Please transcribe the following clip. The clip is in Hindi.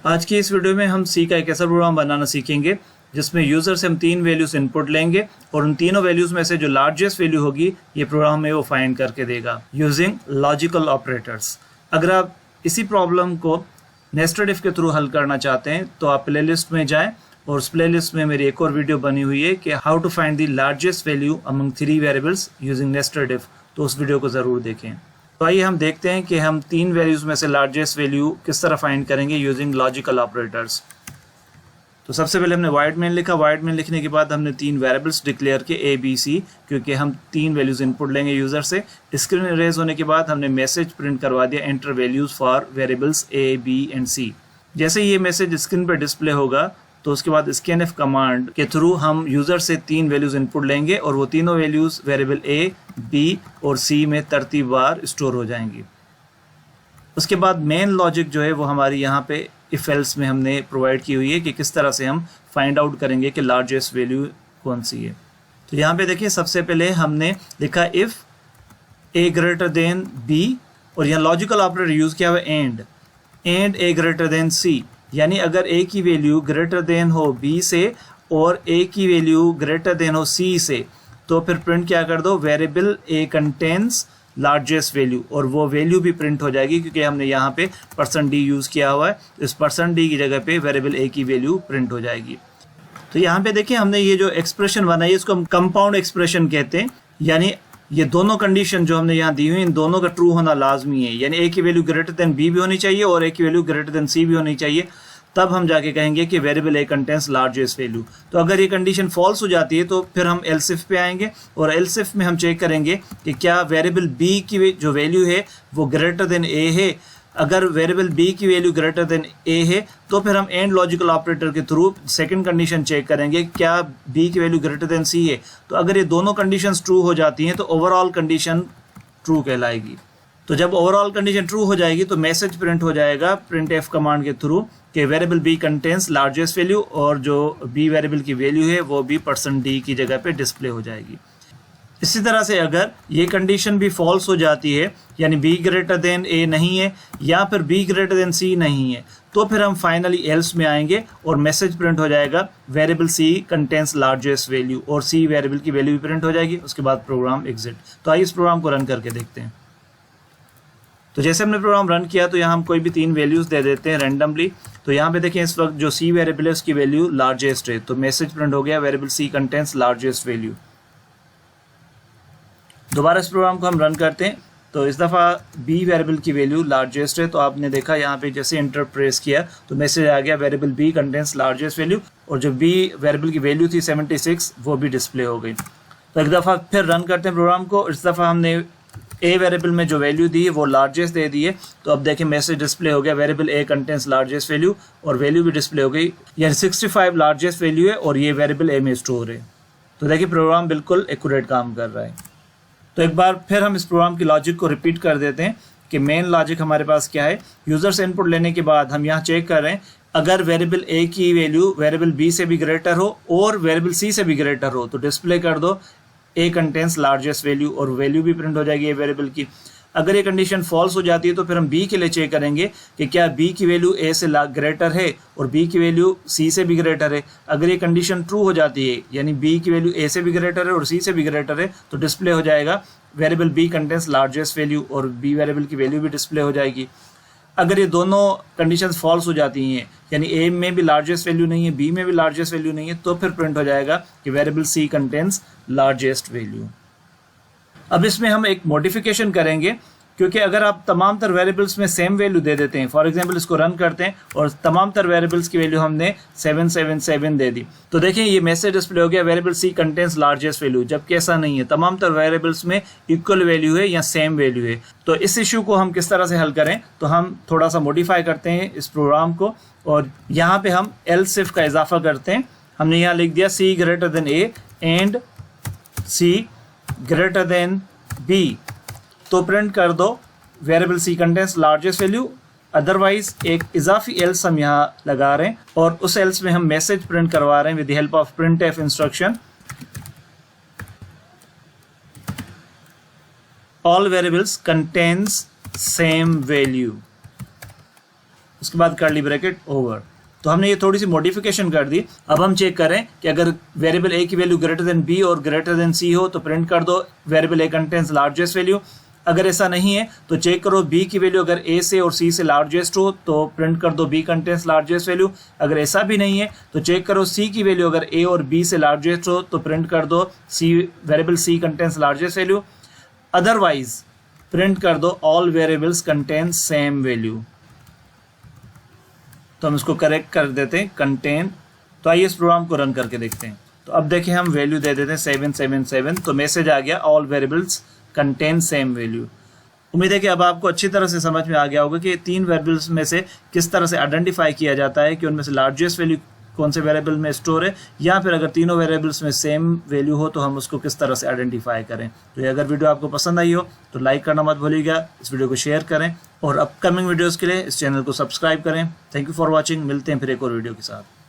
आज की इस वीडियो में हम सी का एक ऐसा प्रोग्राम बनाना सीखेंगे जिसमें यूज़र से हम 3 वैल्यूज़ इनपुट लेंगे और उन तीनों वैल्यूज़ में से जो लार्जेस्ट वैल्यू होगी ये प्रोग्राम में वो फाइंड करके देगा यूजिंग लॉजिकल ऑपरेटर्स। अगर आप इसी प्रॉब्लम को नेस्टेड इफ के थ्रू हल करना चाहते हैं तो आप प्लेलिस्ट में जाएं और उस प्लेलिस्ट में मेरी एक और वीडियो बनी हुई है कि how to find the largest value among 3 variables using nested if, तो उस वीडियो को ज़रूर देखें। तो आइए हम देखते हैं कि हम 3 वैल्यूज़ में से लार्जेस्ट वैल्यू किस तरह फाइंड करेंगे यूजिंग लॉजिकल ऑपरेटर्स। तो सबसे पहले हमने वाइड मेन लिखा। वाइड मेन लिखने के बाद हमने 3 वेरिएबल्स डिक्लेयर किए ABC, क्योंकि हम 3 वैल्यूज़ इनपुट लेंगे यूज़र से। स्क्रीन रेज होने के बाद हमने मैसेज प्रिंट करवा दिया, enter values for variables A, B and C। जैसे ये मैसेज स्क्रीन पर डिस्प्ले होगा तो उसके बाद scanf कमांड के थ्रू हम यूज़र से 3 वैल्यूज़ इनपुट लेंगे और वो तीनों वैल्यूज़ वेरिएबल A, B और C में तरतीबवार स्टोर हो जाएंगी। उसके बाद मेन लॉजिक जो है वो हमारी यहाँ पे इफ एल्स में हमने प्रोवाइड की हुई है कि किस तरह से हम फाइंड आउट करेंगे कि लार्जेस्ट वैल्यू कौन सी है। तो यहाँ पे देखिए सबसे पहले हमने लिखा if A greater than B और यहाँ लॉजिकल ऑपरेटर यूज़ किया हुआ and A greater than C, यानी अगर A की वैल्यू ग्रेटर देन हो B से और A की वैल्यू ग्रेटर देन हो C से तो फिर प्रिंट क्या कर दो, variable A contains largest value, और वो वैल्यू भी प्रिंट हो जाएगी क्योंकि हमने यहाँ पे %d यूज़ किया हुआ है। इस %d की जगह पे वेरिएबल A की वैल्यू प्रिंट हो जाएगी। तो यहाँ पे देखिए हमने ये जो एक्सप्रेशन बनाई है इसको हम कंपाउंड एक्सप्रेशन कहते हैं, यानी ये दोनों कंडीशन जो हमने यहाँ दी हुई इन दोनों का ट्रू होना लाजमी है, यानी A की वैल्यू ग्रेटर देन B भी होनी चाहिए और A की वैल्यू ग्रेटर देन C भी होनी चाहिए, तब हम जाके कहेंगे कि variable A contains largest value. तो अगर ये कंडीशन फॉल्स हो जाती है तो फिर हम एल्स इफ पे आएंगे और एल्स इफ में हम चेक करेंगे कि क्या वेरिएबल B की जो वैल्यू है वो ग्रेटर देन A है। अगर वेरिएबल B की वैल्यू ग्रेटर देन A है तो फिर हम एंड लॉजिकल ऑपरेटर के थ्रू सेकंड कंडीशन चेक करेंगे क्या B की वैल्यू ग्रेटर देन C है। तो अगर ये दोनों कंडीशंस ट्रू हो जाती हैं तो ओवरऑल कंडीशन ट्रू कहलाएगी। तो जब ओवरऑल कंडीशन ट्रू हो जाएगी तो मैसेज प्रिंट हो जाएगा printf कमांड के थ्रू कि variable B contains largest value, और जो B वेरिएबल की वैल्यू है वो भी %d की जगह पे डिस्प्ले हो जाएगी। इसी तरह से अगर ये कंडीशन भी फॉल्स हो जाती है, यानी B ग्रेटर देन A नहीं है या फिर B ग्रेटर देन C नहीं है, तो फिर हम फाइनली एल्स में आएंगे और मैसेज प्रिंट हो जाएगा variable C contains largest value, और C वेरिएबल की वैल्यू भी प्रिंट हो जाएगी। उसके बाद प्रोग्राम एग्जिट। तो आइए इस प्रोग्राम को रन करके देखते हैं। तो जैसे हमने प्रोग्राम रन किया तो यहाँ हम कोई भी 3 वैल्यूज़ दे देते हैं रैंडमली। तो यहाँ पे देखें इस वक्त जो C वेरिएबल है उसकी वैल्यू लार्जेस्ट है, तो मैसेज प्रिंट हो गया variable C contains largest value. दोबारा इस प्रोग्राम को हम रन करते हैं तो इस दफ़ा B वेरिएबल की वैल्यू लार्जेस्ट है, तो आपने देखा यहाँ पे जैसे एंटर प्रेस किया तो मैसेज आ गया variable B contains largest value, और जो B वेरिएबल की वैल्यू थी 76 वो भी डिस्प्ले हो गई। तो एक दफ़ा फिर रन करते हैं प्रोग्राम को। इस दफ़ा हमने A वेरिएबल में जो वैल्यू दी है वो लार्जेस्ट दे दी है, तो अब देखें मैसेज डिस्प्ले हो गया variable A contains largest value, और वैल्यू भी डिस्प्ले हो गई, यानी 65 लार्जेस्ट वैल्यू है और ये वेरिएबल A में स्टोर है। तो देखिए प्रोग्राम बिल्कुल एक्यूरेट काम कर रहा है। तो एक बार फिर हम इस प्रोग्राम की लॉजिक को रिपीट कर देते हैं कि मेन लॉजिक हमारे पास क्या है। यूज़र से इनपुट लेने के बाद हम यहाँ चेक कर रहे हैं अगर वेरिएबल A की वैल्यू वेरिएबल B से भी ग्रेटर हो और वेरिएबल C से भी ग्रेटर हो तो डिस्प्ले कर दो A कंटेन्स लार्जेस्ट वैल्यू, और वैल्यू भी प्रिंट हो जाएगी A वेरिएबल की। अगर ये कंडीशन फॉल्स हो जाती है तो फिर हम B के लिए चेक करेंगे कि क्या B की वैल्यू A से ग्रेटर है और B की वैल्यू C से भी ग्रेटर है। अगर ये कंडीशन ट्रू हो जाती है, यानी B की वैल्यू A से भी ग्रेटर है और C से भी ग्रेटर है, तो डिस्प्ले हो जाएगा variable B contains largest value, और B वेरिएबल की वैल्यू भी डिस्प्ले हो जाएगी। अगर ये दोनों कंडीशंस फॉल्स हो जाती हैं, यानी A में भी लार्जेस्ट वैल्यू नहीं है, B में भी लार्जेस्ट वैल्यू नहीं है, तो फिर प्रिंट हो जाएगा कि variable C contains largest value. अब इसमें हम एक मॉडिफिकेशन करेंगे, क्योंकि अगर आप तमाम तर वेरिएबल्स में सेम वैल्यू दे देते हैं, फॉर एग्जांपल इसको रन करते हैं और तमाम तर वेरिएबल्स की वैल्यू हमने 777 दे दी, तो देखें ये मैसेज डिस्प्ले हो गया variable C contains largest value, जबकि ऐसा नहीं है, तमाम तर वेरिएबल्स में इक्वल वैल्यू है या सेम वैल्यू है। तो इस इशू को हम किस तरह से हल करें, तो हम थोड़ा सा मॉडिफाई करते हैं इस प्रोग्राम को, और यहाँ पे हम एल्स इफ का इजाफा करते हैं। हमने यहाँ लिख दिया C greater than A and C greater than B, तो प्रिंट कर दो variable C contains largest value. Otherwise एक इजाफी एल्स हम यहाँ लगा रहे हैं और उस एल्स में हम मैसेज प्रिंट करवा रहे हैं with the help of printf instruction, all variables contains same value. उसके बाद कर्ली ब्रैकेट ओवर। तो हमने ये थोड़ी सी मॉडिफिकेशन कर दी। अब हम चेक करें कि अगर वेरिएबल ए की वैल्यू ग्रेटर देन बी और ग्रेटर देन सी हो तो प्रिंट कर दो वेरिएबल ए कंटेन्स लार्जेस्ट वैल्यू। अगर ऐसा नहीं है तो चेक करो बी की वैल्यू अगर ए से और सी से लार्जेस्ट हो तो प्रिंट कर दो बी कंटेन्स लार्जेस्ट वैल्यू। अगर ऐसा भी नहीं है तो चेक करो सी की वैल्यू अगर ए और बी से लार्जेस्ट हो तो प्रिंट कर दो C variable C contains largest value. Otherwise print कर दो all variables contain same value. तो हम इसको करेक्ट कर देते हैं कंटेन। तो आइए इस प्रोग्राम को रन करके देखते हैं। तो अब देखिए हम वैल्यू दे देते हैं 777। तो मैसेज आ गया all variables contain same value. उम्मीद है कि अब आपको अच्छी तरह से समझ में आ गया होगा कि तीन वेरिएबल्स में से किस तरह से आइडेंटिफाई किया जाता है कि उनमें से लार्जेस्ट वैल्यू कौन से वेरिएबल में स्टोर है, या फिर अगर तीनों वेरिएबल्स में सेम वैल्यू हो तो हम उसको किस तरह से आइडेंटिफाई करें। तो ये अगर वीडियो आपको पसंद आई हो तो लाइक करना मत भूलिएगा, इस वीडियो को शेयर करें और अपकमिंग वीडियोस के लिए इस चैनल को सब्सक्राइब करें। Thank you for watching. मिलते हैं फिर एक और वीडियो के साथ।